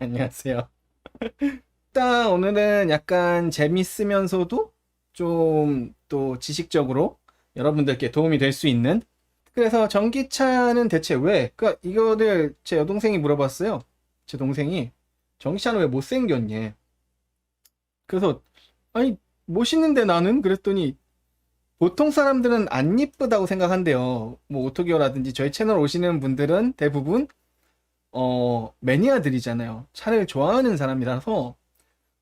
안녕하세요. 일단 오늘은 약간 재밌으면서도 좀 또 지식적으로 여러분들께 도움이 될 수 있는, 그래서 전기차는 대체 왜, 그러니까 이거를 제 여동생이 물어봤어요. 제 동생이 전기차는 왜 못생겼니? 그래서 아니 멋있는데 나는 그랬더니 보통 사람들은 안 이쁘다고 생각한대요. 뭐 오토기어라든지 저희 채널 오시는 분들은 대부분 매니아들이잖아요. 차를 좋아하는 사람이라서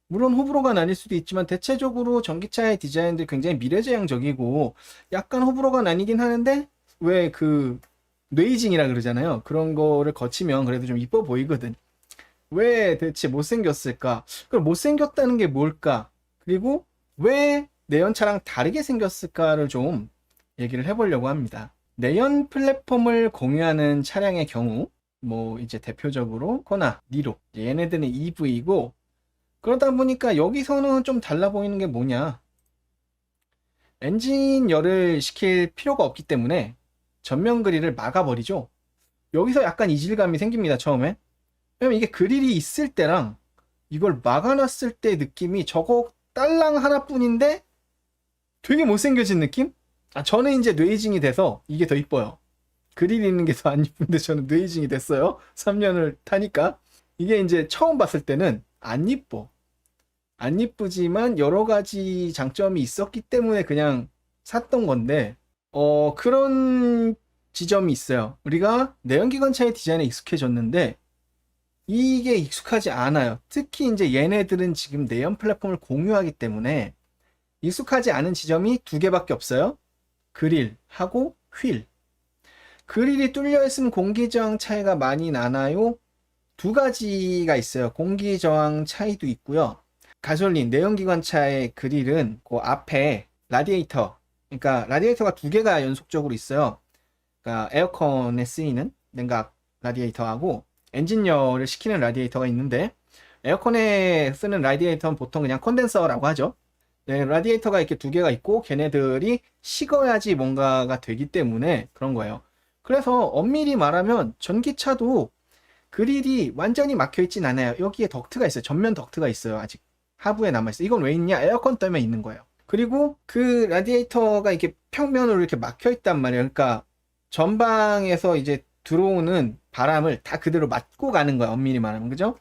물론 호불호가 나뉠 수도 있지만 대체적으로 전기차의 디자인들이 굉장히 미래지향적이고 약간 호불호가 나뉘긴 하는데, 왜 그 뇌이징이라 그러잖아요. 그런 거를 거치면 그래도 좀 이뻐 보이거든. 왜 대체 못생겼을까? 그럼 못생겼다는 게 뭘까? 그리고 왜 내연차랑 다르게 생겼을까를 좀 얘기를 해보려고 합니다. 내연 플랫폼을 공유하는 차량의 경우, 뭐 이제 대표적으로 코나, 니로, 얘네들은 EV이고, 그러다 보니까 여기서는 좀 달라 보이는 게 뭐냐, 엔진 열을 시킬 필요가 없기 때문에 전면 그릴을 막아버리죠. 여기서 약간 이질감이 생깁니다, 처음에. 왜냐면 이게 그릴이 있을 때랑 이걸 막아놨을 때 느낌이 저거 딸랑 하나뿐인데 되게 못생겨진 느낌? 저는 이제 뇌이징이 돼서 이게 더 이뻐요. 그릴 있는 게 더 안 이쁜데 저는 뇌이징이 됐어요. 3년을 타니까. 이게 이제 처음 봤을 때는 안 이뻐. 안 이쁘지만 여러 가지 장점이 있었기 때문에 그냥 샀던 건데, 그런 지점이 있어요. 우리가 내연기관차의 디자인에 익숙해졌는데 이게 익숙하지 않아요. 특히 이제 얘네들은 지금 내연 플랫폼을 공유하기 때문에 익숙하지 않은 지점이 두 개밖에 없어요. 그릴하고 휠. 그릴이 뚫려 있으면 공기 저항 차이가 많이 나나요? 두 가지가 있어요. 공기 저항 차이도 있고요. 가솔린 내연기관차의 그릴은 그 앞에 라디에이터, 그러니까 라디에이터가 두 개가 연속적으로 있어요. 그러니까 에어컨에 쓰이는 냉각 라디에이터하고 엔진열을 식히는 라디에이터가 있는데, 에어컨에 쓰는 라디에이터는 보통 그냥 컨덴서라고 하죠. 네, 라디에이터가 이렇게 두 개가 있고 걔네들이 식어야지 뭔가가 되기 때문에 그런 거예요. 그래서 엄밀히 말하면 전기차도 그릴이 완전히 막혀 있진 않아요. 여기에 덕트가 있어요. 전면 덕트가 있어요. 아직 하부에 남아있어요. 이건 왜 있냐? 에어컨 때문에 있는 거예요. 그리고 그 라디에이터가 이렇게 평면으로 이렇게 막혀 있단 말이에요. 그러니까 전방에서 이제 들어오는 바람을 다 그대로 맞고 가는 거야, 엄밀히 말하면. 그죠?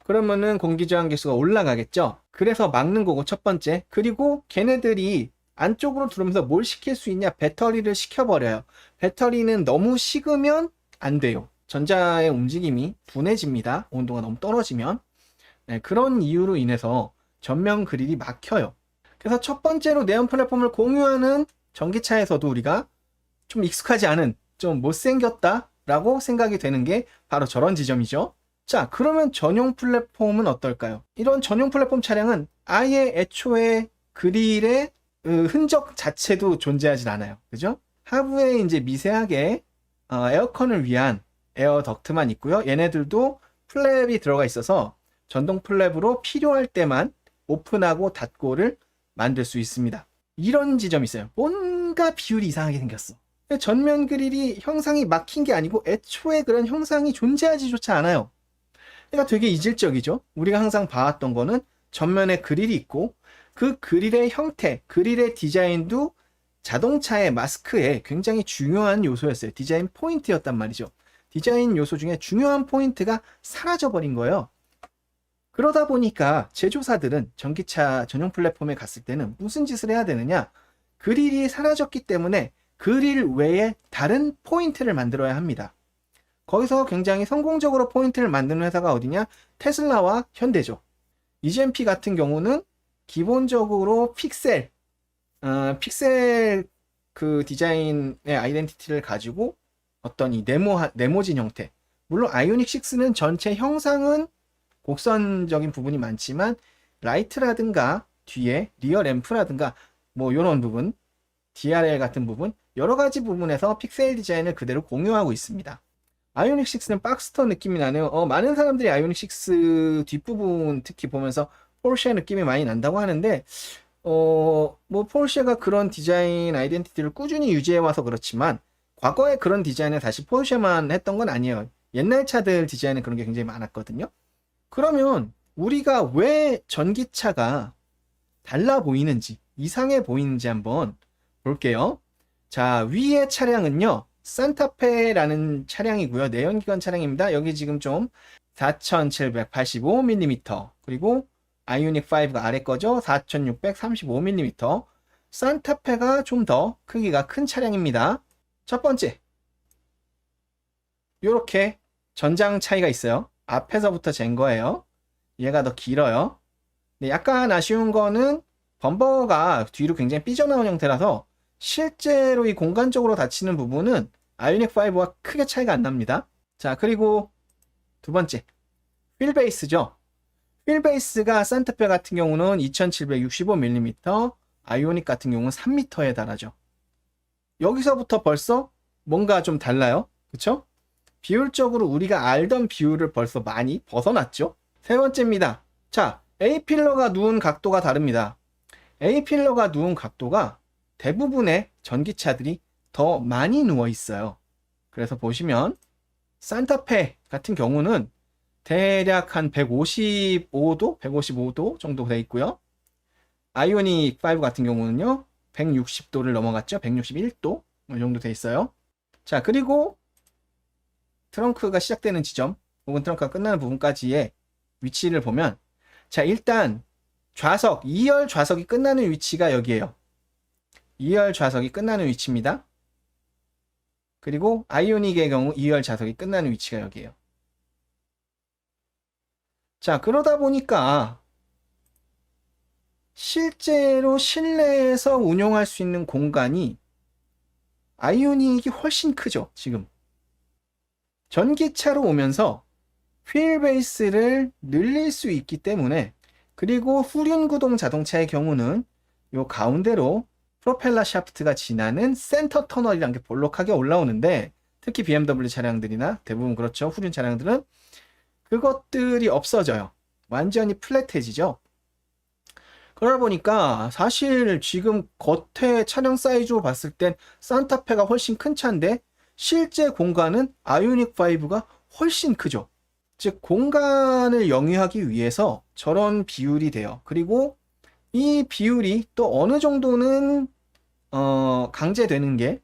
그러면은 공기저항 계수가 올라가겠죠. 그래서 막는 거고, 첫 번째. 그리고 걔네들이 안쪽으로 들어오면서 뭘 시킬 수 있냐? 배터리를 식혀버려요. 배터리는 너무 식으면 안 돼요. 전자의 움직임이 둔해집니다. 온도가 너무 떨어지면. 네, 그런 이유로 인해서 전면 그릴이 막혀요. 그래서 첫 번째로 내연 플랫폼을 공유하는 전기차에서도 우리가 좀 익숙하지 않은, 좀 못생겼다 라고 생각이 되는 게 바로 저런 지점이죠. 자, 그러면 전용 플랫폼은 어떨까요? 이런 전용 플랫폼 차량은 아예 애초에 그릴의 흔적 자체도 존재하지 않아요. 그죠? 하부에 이제 미세하게 에어컨을 위한 에어 덕트만 있고요. 얘네들도 플랩이 들어가 있어서 전동 플랩으로 필요할 때만 오픈하고 닫고를 만들 수 있습니다. 이런 지점이 있어요. 뭔가 비율이 이상하게 생겼어. 전면 그릴이 형상이 막힌 게 아니고 애초에 그런 형상이 존재하지조차 않아요. 그러니까 되게 이질적이죠. 우리가 항상 봐왔던 거는 전면에 그릴이 있고 그 그릴의 형태, 그릴의 디자인도 자동차의 마스크에 굉장히 중요한 요소였어요. 디자인 포인트였단 말이죠. 디자인 요소 중에 중요한 포인트가 사라져버린 거예요. 그러다 보니까 제조사들은 전기차 전용 플랫폼에 갔을 때는 무슨 짓을 해야 되느냐? 그릴이 사라졌기 때문에 그릴 외에 다른 포인트를 만들어야 합니다. 거기서 굉장히 성공적으로 포인트를 만드는 회사가 어디냐? 테슬라와 현대죠. EGMP 같은 경우는 기본적으로 픽셀 그 디자인의 아이덴티티를 가지고 어떤 이 네모진 형태. 물론 아이오닉 6는 전체 형상은 곡선적인 부분이 많지만 라이트라든가 뒤에 리어 램프라든가 뭐 이런 부분, DRL 같은 부분, 여러 가지 부분에서 픽셀 디자인을 그대로 공유하고 있습니다. 아이오닉 6는 박스터 느낌이 나네요. 많은 사람들이 아이오닉 6 뒷부분 특히 보면서 포르쉐 느낌이 많이 난다고 하는데, 뭐 포르쉐가 그런 디자인 아이덴티티를 꾸준히 유지해 와서 그렇지만 과거에 그런 디자인을 다시 포르쉐만 했던 건 아니에요. 옛날 차들 디자인은 그런 게 굉장히 많았거든요. 그러면 우리가 왜 전기차가 달라 보이는지, 이상해 보이는지 한번 볼게요. 자, 위의 차량은요, 산타페라는 차량이고요. 내연기관 차량입니다. 여기 지금 좀 4785mm, 그리고 아이오닉 5가 아래 거죠. 4635mm. 산타페가 좀 더 크기가 큰 차량입니다. 첫 번째, 이렇게 전장 차이가 있어요. 앞에서부터 잰 거예요. 얘가 더 길어요. 네, 약간 아쉬운 거는 범버가 뒤로 굉장히 삐져나온 형태라서 실제로 이 공간적으로 닫히는 부분은 아이오닉 5와 크게 차이가 안 납니다. 자, 그리고 두 번째, 휠베이스죠. 휠베이스가 산타페 같은 경우는 2765mm, 아이오닉 같은 경우는 3m에 달하죠. 여기서부터 벌써 뭔가 좀 달라요. 그쵸? 비율적으로 우리가 알던 비율을 벌써 많이 벗어났죠. 세 번째입니다. 자, A필러가 누운 각도가 다릅니다. A필러가 누운 각도가 대부분의 전기차들이 더 많이 누워 있어요. 그래서 보시면 산타페 같은 경우는 대략 한 155도 정도 돼 있고요. 아이오닉 5 같은 경우는요, 160도를 넘어갔죠. 161도 정도 돼 있어요. 자, 그리고 트렁크가 시작되는 지점 혹은 트렁크가 끝나는 부분까지의 위치를 보면, 자, 일단 좌석, 2열 좌석이 끝나는 위치가 여기에요. 2열 좌석이 끝나는 위치입니다. 그리고 아이오닉의 경우 2열 좌석이 끝나는 위치가 여기에요. 자, 그러다 보니까 실제로 실내에서 운용할 수 있는 공간이 아이오닉이 훨씬 크죠, 지금. 전기차로 오면서 휠베이스를 늘릴 수 있기 때문에, 그리고 후륜구동 자동차의 경우는 요 가운데로 프로펠러 샤프트가 지나는 센터 터널이라는 게 볼록하게 올라오는데, 특히 BMW 차량들이나 대부분 그렇죠. 후륜 차량들은 그것들이 없어져요. 완전히 플랫해지죠. 그러다 보니까 사실 지금 겉에 차량 사이즈로 봤을 땐 산타페가 훨씬 큰 차인데 실제 공간은 아이오닉 5가 훨씬 크죠. 즉 공간을 영위하기 위해서 저런 비율이 돼요. 그리고 이 비율이 또 어느 정도는 강제되는 게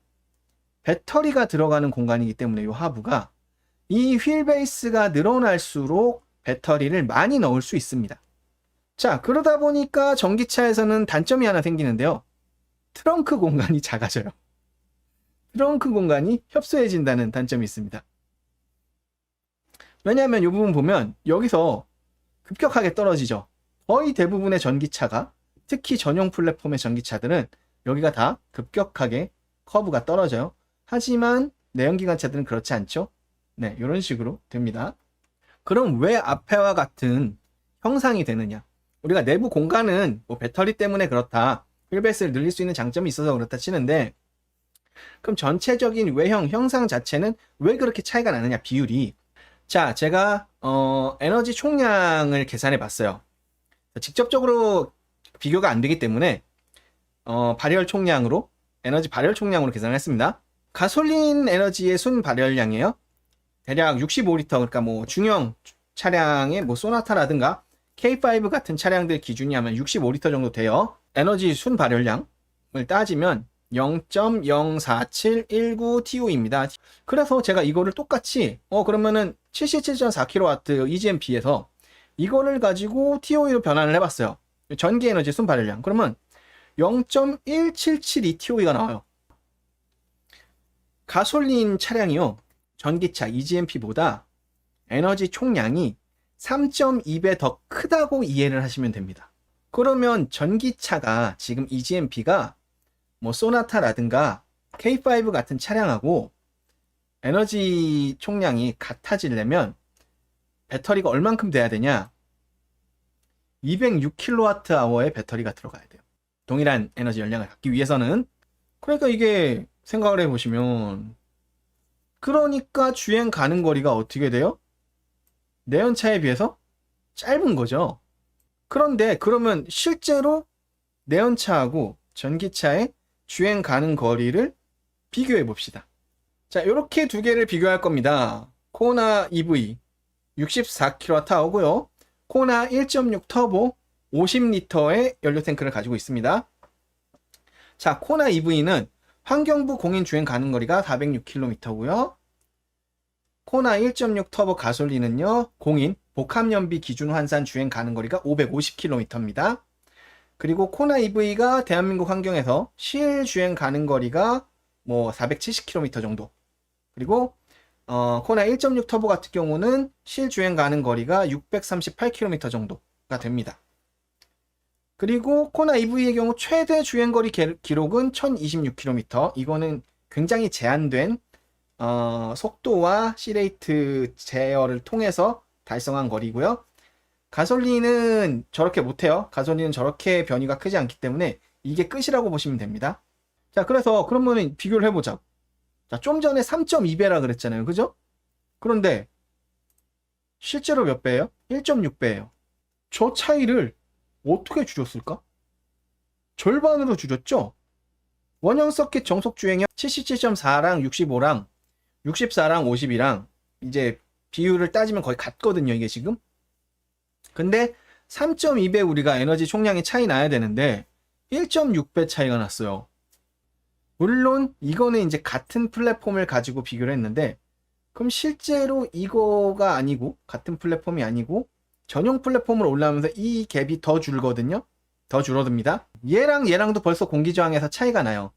배터리가 들어가는 공간이기 때문에 이 하부가, 이 휠베이스가 늘어날수록 배터리를 많이 넣을 수 있습니다. 자, 그러다 보니까 전기차에서는 단점이 하나 생기는데요. 트렁크 공간이 작아져요. 트렁크 공간이 협소해진다는 단점이 있습니다. 왜냐하면 이 부분 보면 여기서 급격하게 떨어지죠. 거의 대부분의 전기차가, 특히 전용 플랫폼의 전기차들은 여기가 다 급격하게 커브가 떨어져요. 하지만 내연기관차들은 그렇지 않죠. 네, 이런 식으로 됩니다. 그럼 왜 앞에와 같은 형상이 되느냐? 우리가 내부 공간은 뭐 배터리 때문에 그렇다, 휠베이스를 늘릴 수 있는 장점이 있어서 그렇다 치는데, 그럼 전체적인 외형, 형상 자체는 왜 그렇게 차이가 나느냐, 비율이. 자, 제가 에너지 총량을 계산해 봤어요. 직접적으로 비교가 안 되기 때문에 발열 총량으로, 에너지 발열 총량으로 계산을 했습니다. 가솔린 에너지의 순 발열량이에요. 대략 65리터, 그러니까 뭐 중형 차량의 뭐 소나타라든가 K5 같은 차량들 기준이 하면 65리터 정도 돼요. 에너지 순 발열량을 따지면 0.04719TO입니다. 그래서 제가 이거를 똑같이 그러면은 77.4kW EGMP에서 이거를 가지고 TOE로 변환을 해봤어요. 전기 에너지 순 발열량. 그러면 0.1772TOE가 나와요. 가솔린 차량이요, 전기차 EGMP보다 에너지 총량이 3.2배 더 크다고 이해를 하시면 됩니다. 그러면 전기차가 지금 EGMP가 뭐 소나타라든가 K5 같은 차량하고 에너지 총량이 같아지려면 배터리가 얼만큼 돼야 되냐? 206kWh의 배터리가 들어가야 돼요. 동일한 에너지 열량을 갖기 위해서는. 그러니까 이게 생각을 해보시면, 그러니까 주행 가는 거리가 어떻게 돼요? 내연차에 비해서 짧은 거죠. 그런데 그러면 실제로 내연차하고 전기차의 주행 가는 거리를 비교해 봅시다. 자, 이렇게 두 개를 비교할 겁니다. 코나 EV 64kWh고요. 코나 1.6 터보 50리터의 연료 탱크를 가지고 있습니다. 자, 코나 EV는 환경부 공인 주행 가능 거리가 406km고요. 코나 1.6 터보 가솔린은요, 공인 복합연비 기준 환산 주행 가능 거리가 550km입니다. 그리고 코나 EV가 대한민국 환경에서 실 주행 가능 거리가 뭐 470km 정도. 그리고 코나 1.6 터보 같은 경우는 실 주행 가능 거리가 638km 정도가 됩니다. 그리고 코나 EV의 경우 최대 주행거리 기록은 1026km. 이거는 굉장히 제한된 속도와 C레이트 제어를 통해서 달성한 거리고요. 가솔린은 저렇게 못해요. 가솔린은 저렇게 변이가 크지 않기 때문에 이게 끝이라고 보시면 됩니다. 자, 그래서 그러면 비교를 해보자. 자, 좀 전에 3.2배라 그랬잖아요. 그죠? 그런데 실제로 몇 배예요? 1.6배예요. 저 차이를 어떻게 줄였을까? 절반으로 줄였죠? 원형 서킷 정속 주행형 77.4랑 65랑 64랑 52랑 이제 비율을 따지면 거의 같거든요, 이게 지금. 근데 3.2배 우리가 에너지 총량이 차이 나야 되는데 1.6배 차이가 났어요. 물론 이거는 이제 같은 플랫폼을 가지고 비교를 했는데, 그럼 실제로 이거가 아니고, 같은 플랫폼이 아니고 전용 플랫폼으로 올라오면서 이 갭이 더 줄거든요. 더 줄어듭니다. 얘랑 얘랑도 벌써 공기 저항에서 차이가 나요.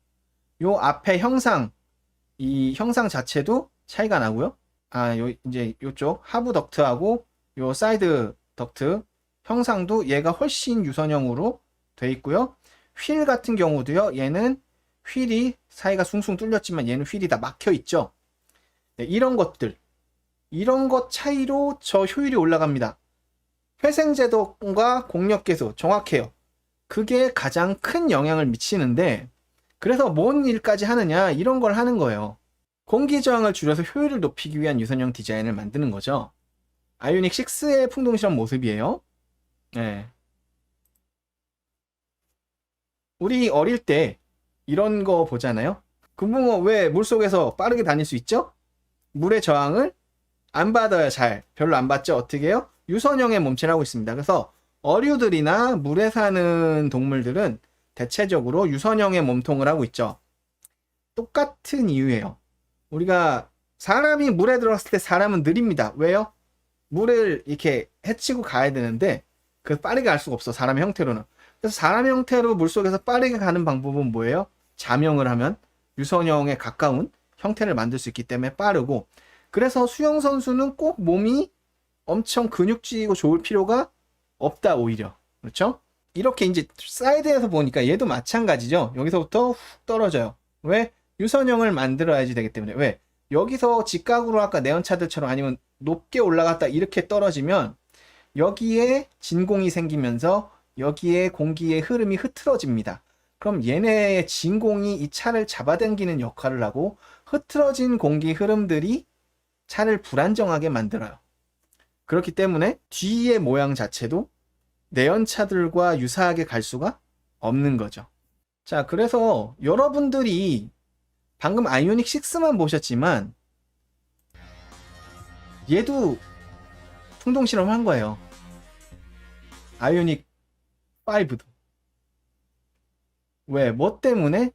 요 앞에 형상, 이 형상 자체도 차이가 나고요. 이제 요쪽 하부 덕트하고 요 사이드 덕트 형상도 얘가 훨씬 유선형으로 돼 있고요. 휠 같은 경우도요. 얘는 휠이 사이가 숭숭 뚫렸지만 얘는 휠이 다 막혀 있죠. 네, 이런 것들, 이런 것 차이로 저 효율이 올라갑니다. 회생제동과 공력계수 정확해요. 그게 가장 큰 영향을 미치는데, 그래서 뭔 일까지 하느냐, 이런 걸 하는 거예요. 공기 저항을 줄여서 효율을 높이기 위한 유선형 디자인을 만드는 거죠. 아이오닉 6의 풍동실험 모습이에요. 네. 우리 어릴 때 이런 거 보잖아요. 금붕어 왜 물속에서 빠르게 다닐 수 있죠? 물의 저항을 안 받아야 별로 안 받죠. 어떻게 해요? 유선형의 몸체라고 있습니다. 그래서 어류들이나 물에 사는 동물들은 대체적으로 유선형의 몸통을 하고 있죠. 똑같은 이유예요. 우리가 사람이 물에 들어갔을 때 사람은 느립니다. 왜요? 물을 이렇게 헤치고 가야 되는데 그 빠르게 갈 수가 없어. 사람의 형태로는. 그래서 사람 형태로 물속에서 빠르게 가는 방법은 뭐예요? 자명을 하면 유선형에 가까운 형태를 만들 수 있기 때문에 빠르고, 그래서 수영 선수는 꼭 몸이 엄청 근육질이고 좋을 필요가 없다, 오히려. 그렇죠? 이렇게 이제 사이드에서 보니까 얘도 마찬가지죠. 여기서부터 훅 떨어져요. 왜? 유선형을 만들어야지 되기 때문에. 왜? 여기서 직각으로 아까 네온차들처럼 아니면 높게 올라갔다 이렇게 떨어지면 여기에 진공이 생기면서 여기에 공기의 흐름이 흐트러집니다. 그럼 얘네의 진공이 이 차를 잡아당기는 역할을 하고 흐트러진 공기 흐름들이 차를 불안정하게 만들어요. 그렇기 때문에 뒤의 모양 자체도 내연차들과 유사하게 갈 수가 없는 거죠. 자, 그래서 여러분들이 방금 아이오닉 6만 보셨지만 얘도 풍동 실험한 거예요. 아이오닉 5도. 왜? 뭐 때문에?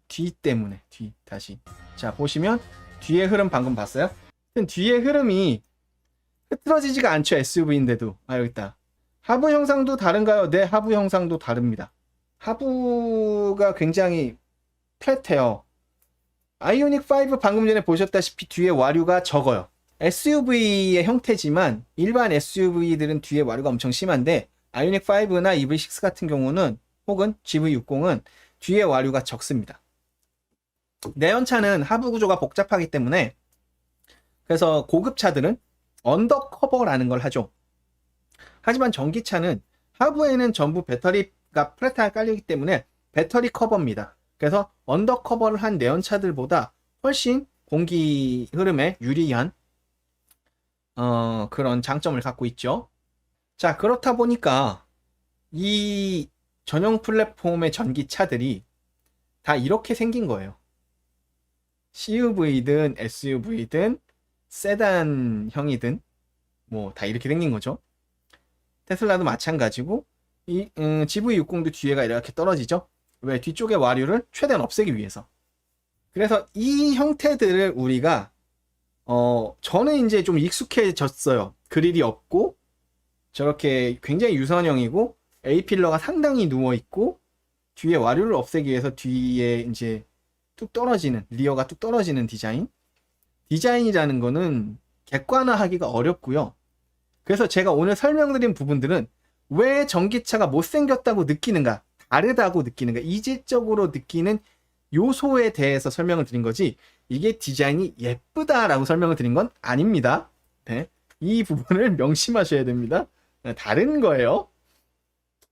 뒤 때문에. 다시. 자, 보시면 뒤의 흐름 방금 봤어요? 뒤의 흐름이 흐트러지지가 않죠. SUV인데도. 여기 있다. 하부 형상도 다른가요? 네, 하부 형상도 다릅니다. 하부가 굉장히 플랫해요. 아이오닉 5 방금 전에 보셨다시피 뒤에 와류가 적어요. SUV의 형태지만 일반 SUV들은 뒤에 와류가 엄청 심한데 아이오닉 5나 EV6 같은 경우는 혹은 GV60은 뒤에 와류가 적습니다. 내연차는 하부 구조가 복잡하기 때문에, 그래서 고급차들은 언더커버라는 걸 하죠. 하지만 전기차는 하부에는 전부 배터리가 플랫하게 깔리기 때문에 배터리 커버입니다. 그래서 언더커버를 한 내연차들보다 훨씬 공기 흐름에 유리한 그런 장점을 갖고 있죠. 자, 그렇다 보니까 이 전용 플랫폼의 전기차들이 다 이렇게 생긴 거예요. CUV든 SUV든 세단형이든 뭐 다 이렇게 생긴 거죠. 테슬라도 마찬가지고 이 GV60도 뒤에가 이렇게 떨어지죠. 왜? 뒤쪽의 와류를 최대한 없애기 위해서. 그래서 이 형태들을 우리가 저는 이제 좀 익숙해졌어요. 그릴이 없고 저렇게 굉장히 유선형이고 A필러가 상당히 누워있고 뒤에 와류를 없애기 위해서 뒤에 이제 뚝 떨어지는, 리어가 뚝 떨어지는 디자인이라는 거는 객관화하기가 어렵고요. 그래서 제가 오늘 설명드린 부분들은 왜 전기차가 못생겼다고 느끼는가, 다르다고 느끼는가, 이질적으로 느끼는 요소에 대해서 설명을 드린 거지, 이게 디자인이 예쁘다라고 설명을 드린 건 아닙니다. 네. 이 부분을 명심하셔야 됩니다. 다른 거예요.